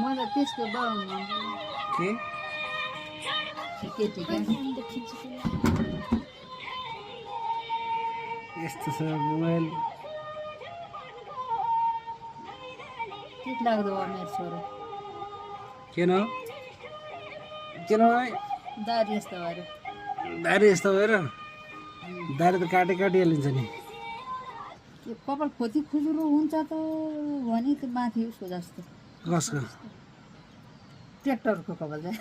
मलाई त्यसको बाउ के केटी क्या यस्तो छ मोबाइल ठिक लाग्दो भयो मेरो छोरो किन किन दारी यस्तो भएर दारी यस्तो भएर दारी त काटी हालिन्छ नि यो कपाल खोती खुजुरो हुन्छ त भने त्यो माथि उसको जस्तो कसको ट्र्याक्टरको कपाल चाहिँ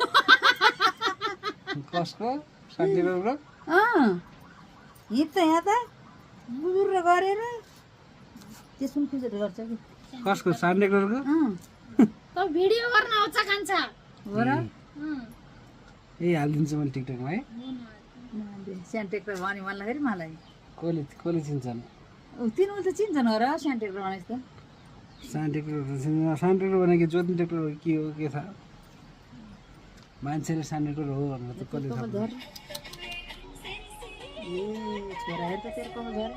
कसको साथीहरूको हिँड त यहाँ त बुजुर्ग गरेर त्यसमा खुजुरो गर्छ कि कसको सान्डेकोको त भिडियो गर्न आउँछ कान्छा हो र ए हालिदिन्छु मैले टिकटकमा है सानो ट्र्याक्टर भन्यो मलाई फेरि मलाई कसले चिन्छन् तिनीहरू त चिन्छन् हो र सानो ट्र्याक्टर भनेपछि त सानो ट्र्याक्टर भनेको जोत्ने ट्र्याक्टर हो के हो के थाहा मान्छेले सानो ट्र्याक्टर हो भनेर त कसले कपाल थाहा झर ए छोरा हेर त तेरो कपाल झर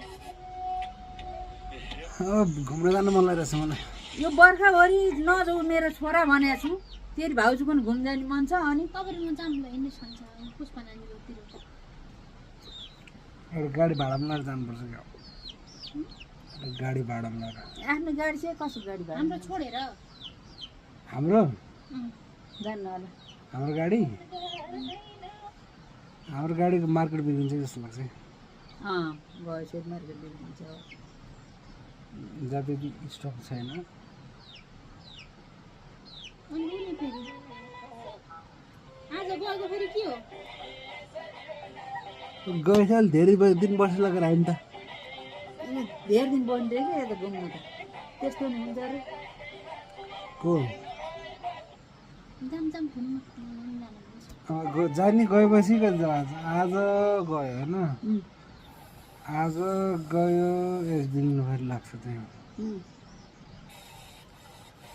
घुम्न जानु मन लागिरहेछ मलाई यो बर्खाभरि नजाऊ मेरो छोरा भनेको छु तेरि भाउजू पनि घुम्न जाने मन छ अनि तपाईँले म जानु हिँड्नुहोस् भन्छ पुष्पा नानीतिर एउटा गाडी भाडामा लगाएर जानुपर्छ क्या गाडी भाडामा लगाएर आफ्नो गाडी चाहिँ कसो गाडी भाडा हाम्रो छोडेर हाम्रो जान्न होला हाम्रो गाडीको मार्केट बिग्रिन्छ जस्तो लाग्छ गयो चाहिँ मार्केट बिग्रिन्छ जाति स्टक छैन अनि उनी फेरि आज गएको फेरि के हो गएछ धेरै दिन बसेर लगाएर आयो नि त धेरै दिन बन्दै क्या यता घुम्नु त त्यस्तो नि हुन्छ अरे को जाम घुम्नु जाने गएपछि आज गयो होइन आज गयो एक दिन भएर लाग्छ त्यहाँ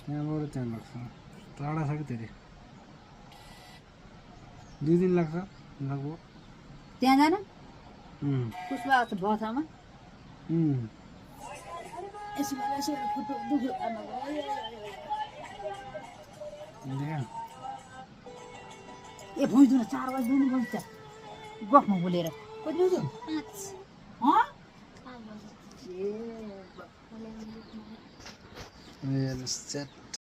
त्यहाँबाट त्यहाँ लाग्छ टाढा छ कि धेरै 2 दिन लाग्छ लगभग त्यहाँ जान पुष्पा आएको छ बसामा यसो फोटो दुख्यो ए भुइँदैन 4 बजी दुनु बन्छ गफमा बोलेर कति बज्यो 5 ए